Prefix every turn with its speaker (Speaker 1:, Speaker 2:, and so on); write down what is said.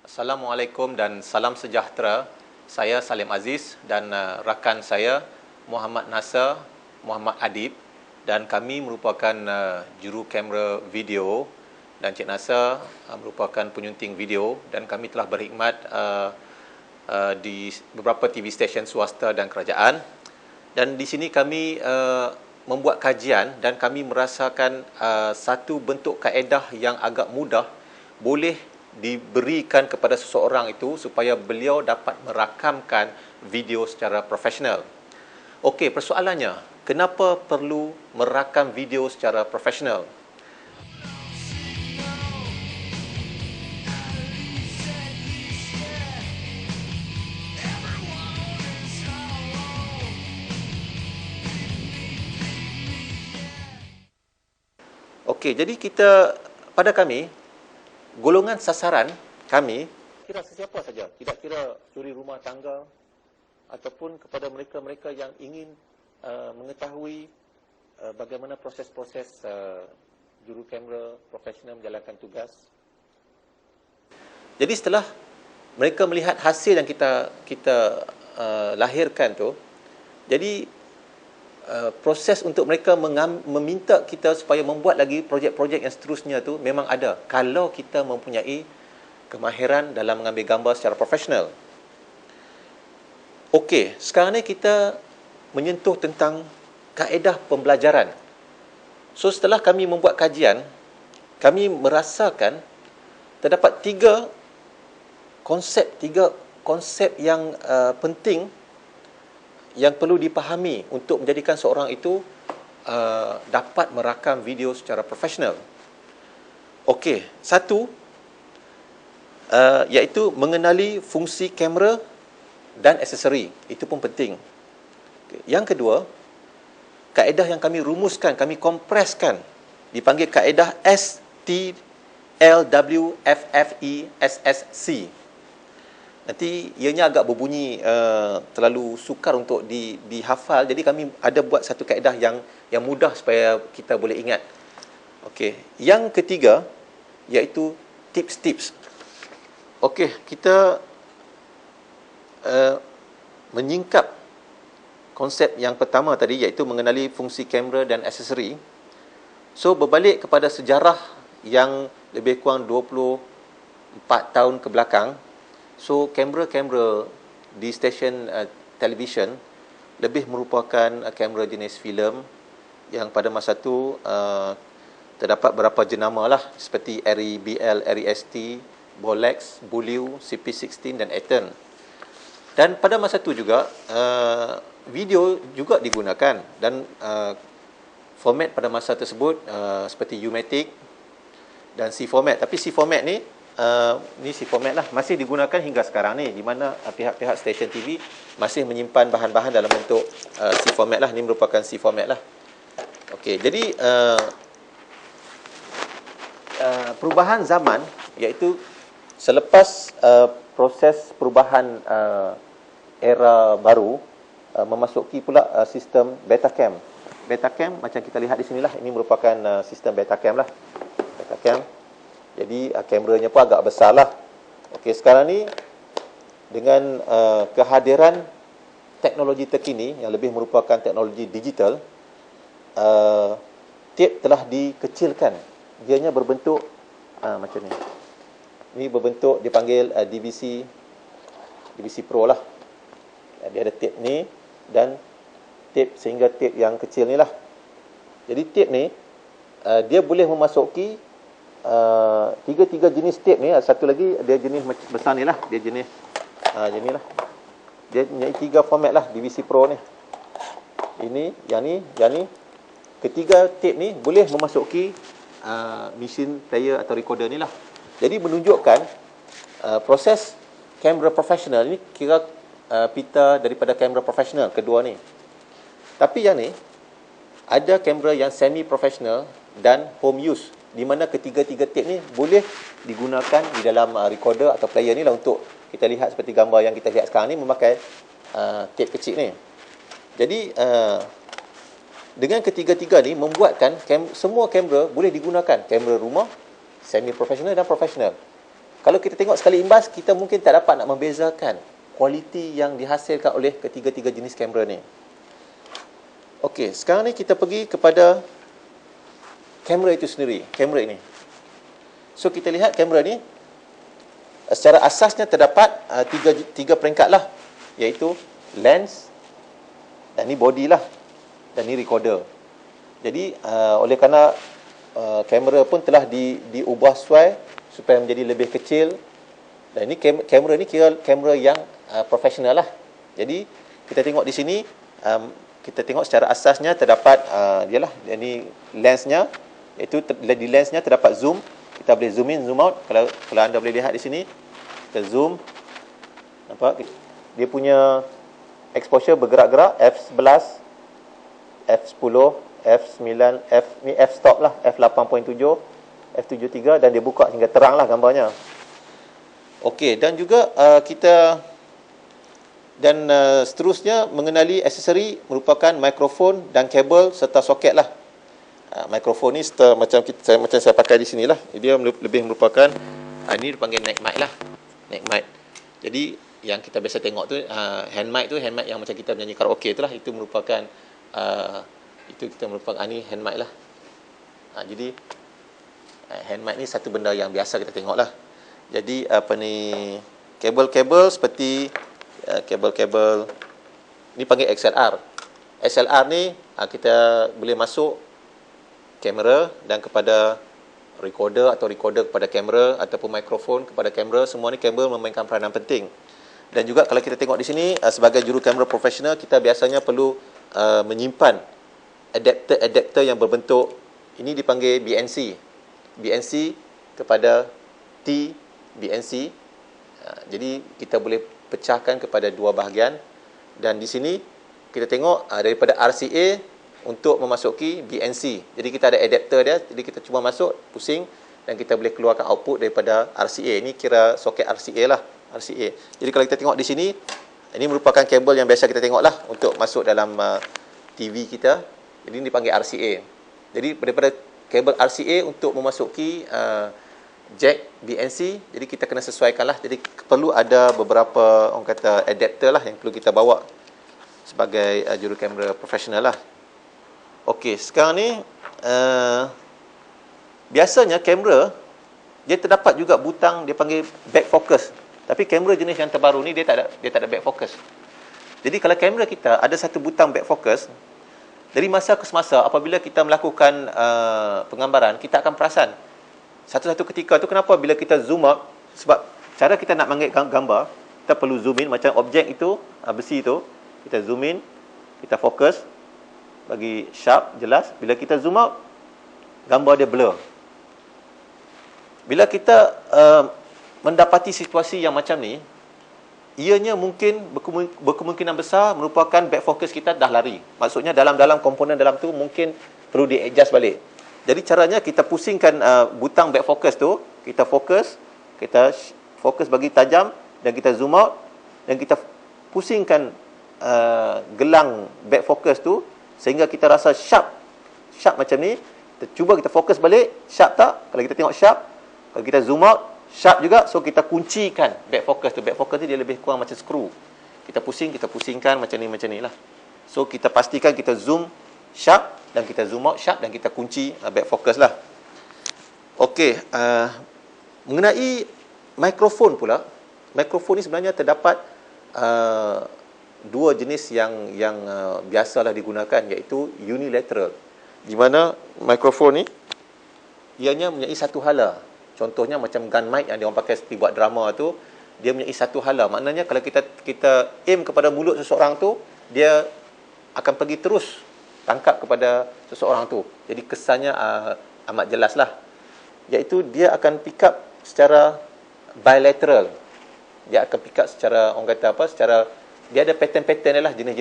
Speaker 1: Assalamualaikum dan salam sejahtera. Saya Salim Aziz dan rakan saya Muhammad Nasser, Muhammad Adib, dan kami merupakan juru kamera video dan Cik Nasser merupakan penyunting video, dan kami telah berkhidmat di beberapa TV stesen swasta dan kerajaan. Dan di sini kami membuat kajian dan kami merasakan satu bentuk kaedah yang agak mudah boleh diberikan kepada seseorang itu supaya beliau dapat merakamkan video secara profesional. Okey, persoalannya, kenapa perlu merakam video secara profesional? Okey, jadi pada kami, golongan sasaran kami kira sesiapa saja, tidak kira suri rumah tangga ataupun kepada mereka-mereka yang ingin mengetahui bagaimana proses-proses juru kamera profesional menjalankan tugas. Jadi setelah mereka melihat hasil yang kita lahirkan tu, jadi proses untuk mereka meminta kita supaya membuat lagi projek-projek yang seterusnya tu memang ada kalau kita mempunyai kemahiran dalam mengambil gambar secara profesional. Okey, sekarang ni kita menyentuh tentang kaedah pembelajaran. So setelah kami membuat kajian, kami merasakan terdapat tiga konsep yang penting yang perlu dipahami untuk menjadikan seorang itu dapat merakam video secara profesional. Okey, satu iaitu mengenali fungsi kamera dan aksesori. Itu pun penting. Okay. Yang kedua, kaedah yang kami rumuskan, kami kompreskan, dipanggil kaedah STLWFFESSC. Nanti ianya agak berbunyi terlalu sukar untuk dihafal, jadi kami ada buat satu kaedah yang mudah supaya kita boleh ingat. Okey, yang ketiga iaitu tips-tips. Okey, kita menyingkap konsep yang pertama tadi iaitu mengenali fungsi kamera dan aksesori. So berbalik kepada sejarah yang lebih kurang 24 tahun ke belakang. So, kamera-kamera di stesen televisyen lebih merupakan kamera jenis filem yang pada masa itu terdapat beberapa jenama lah, seperti Arri BL, Arri ST, Bolex, Bulliu, CP16 dan Aten. Dan pada masa itu juga video juga digunakan, dan format pada masa tersebut seperti U-Matic dan C-Format. Tapi C-Format ni C-Format lah, masih digunakan hingga sekarang ni, di mana pihak-pihak stesen TV masih menyimpan bahan-bahan dalam bentuk C-Format lah. Ini merupakan C-Format lah. Okey, jadi perubahan zaman iaitu selepas proses perubahan era baru, memasuki pula sistem Betacam. Betacam macam kita lihat di sinilah, ini merupakan sistem Betacam lah. Betacam. Jadi kameranya pun agak besar lah. Okey, sekarang ni dengan kehadiran teknologi terkini yang lebih merupakan teknologi digital, tape telah dikecilkan. Dianya berbentuk macam ni. Ini berbentuk dipanggil DVC Pro lah. Dia ada tape ni dan tape sehingga tape yang kecil ni lah. Jadi tape ni dia boleh memasuki tiga jenis tape ni. Satu lagi dia jenis besar ni lah, dia jenis lah. Dia punya tiga format lah DVC Pro ni. Ini, yang ni. Ketiga tape ni boleh memasuki mesin player atau recorder ni lah. Jadi menunjukkan proses kamera profesional ni kira pita daripada kamera profesional kedua ni. Tapi yang ni ada kamera yang semi profesional dan home use, di mana ketiga-tiga tape ni boleh digunakan di dalam recorder atau player ni lah, untuk kita lihat seperti gambar yang kita lihat sekarang ni memakai tape kecil ni. Jadi dengan ketiga-tiga ni membuatkan semua kamera boleh digunakan. Kamera rumah, semi profesional dan profesional. Kalau kita tengok sekali imbas, kita mungkin tak dapat nak membezakan kualiti yang dihasilkan oleh ketiga-tiga jenis kamera ni. Okey, sekarang ni kita pergi kepada kamera itu sendiri, kamera ini. So kita lihat kamera ni secara asasnya terdapat tiga peringkat lah, iaitu lens, dan ni body lah, dan ni recorder. Jadi oleh kerana kamera pun telah diubah suai supaya menjadi lebih kecil, dan ini kamera ni kira kamera yang profesional lah. Jadi kita tengok di sini, kita tengok secara asasnya terdapat ialah ini lensnya, iaitu di lensnya terdapat zoom. Kita boleh zoom in, zoom out. Kalau anda boleh lihat di sini, kita zoom, nampak dia punya exposure bergerak-gerak, f11, f10, f9, ni f stop lah, f8.7, f73, dan dia buka hingga terang lah gambarnya. Okey, dan juga seterusnya mengenali aksesori merupakan mikrofon dan kabel serta soket lah. Mikrofon ni macam saya pakai di sini lah. Dia lebih merupakan ini dipanggil neck mic lah, neck mic. Jadi yang kita biasa tengok tu hand mic yang macam kita menyanyi karaoke tu lah. Itu merupakan ini hand mic lah. Jadi hand mic ni satu benda yang biasa kita tengok lah. Jadi kabel-kabel seperti kabel-kabel ni panggil XLR. XLR ni kita boleh masuk kamera dan kepada recorder, atau recorder kepada kamera, ataupun mikrofon kepada kamera. Semua ni kabel memainkan peranan penting. Dan juga kalau kita tengok di sini, sebagai juru kamera profesional, kita biasanya perlu menyimpan adapter yang berbentuk, ini dipanggil BNC kepada T BNC. Jadi kita boleh pecahkan kepada dua bahagian. Dan di sini kita tengok daripada RCA untuk memasuki BNC. Jadi kita ada adapter dia, jadi kita cuba masuk, pusing, dan kita boleh keluarkan output daripada RCA. Ini kira soket RCA lah, RCA. Jadi kalau kita tengok di sini, ini merupakan kabel yang biasa kita tengok lah untuk masuk dalam TV kita. Jadi ini dipanggil RCA. Jadi daripada kabel RCA untuk memasuki jack BNC, jadi kita kena sesuaikan lah. Jadi perlu ada beberapa, orang kata, adapter lah yang perlu kita bawa sebagai juru kamera profesional lah. Okey, sekarang ni biasanya kamera dia terdapat juga butang, dia panggil back focus. Tapi kamera jenis yang terbaru ni dia tak ada back focus. Jadi kalau kamera kita ada satu butang back focus, dari masa ke semasa apabila kita melakukan penggambaran, kita akan perasan satu-satu ketika tu kenapa bila kita zoom out, sebab cara kita nak mengambil gambar, kita perlu zoom in. Macam objek itu, besi itu, kita zoom in, kita fokus bagi sharp, jelas. Bila kita zoom out, gambar dia blur. Bila kita mendapati situasi yang macam ni, ianya mungkin berkemungkinan besar merupakan back focus kita dah lari. Maksudnya dalam komponen dalam tu mungkin perlu di-adjust balik. Jadi caranya kita pusingkan butang back focus tu, kita fokus bagi tajam, dan kita zoom out, dan kita pusingkan gelang back focus tu sehingga kita rasa sharp macam ni. Kita fokus balik, sharp tak? Kalau kita tengok sharp, kalau kita zoom out, sharp juga. So kita kuncikan back focus tu. Back focus tu dia lebih kurang macam skru. Kita pusingkan macam ni lah. So kita pastikan kita zoom sharp, dan kita zoom out sharp, dan kita kunci back focus lah. Okey, mengenai mikrofon pula. Mikrofon ni sebenarnya terdapat dua jenis yang biasalah digunakan, iaitu unilateral, di mana mikrofon ni ianya mempunyai satu hala. Contohnya macam gun mic yang dia orang pakai seperti buat drama tu, dia mempunyai satu hala. Maknanya kalau kita aim kepada mulut seseorang tu, dia akan pergi terus tangkap kepada seseorang tu. Jadi kesannya amat jelas lah. Iaitu dia akan pick up secara bilateral. Dia akan pick up secara, orang kata apa, secara, dia ada pattern-pattern lah, jenis-jenis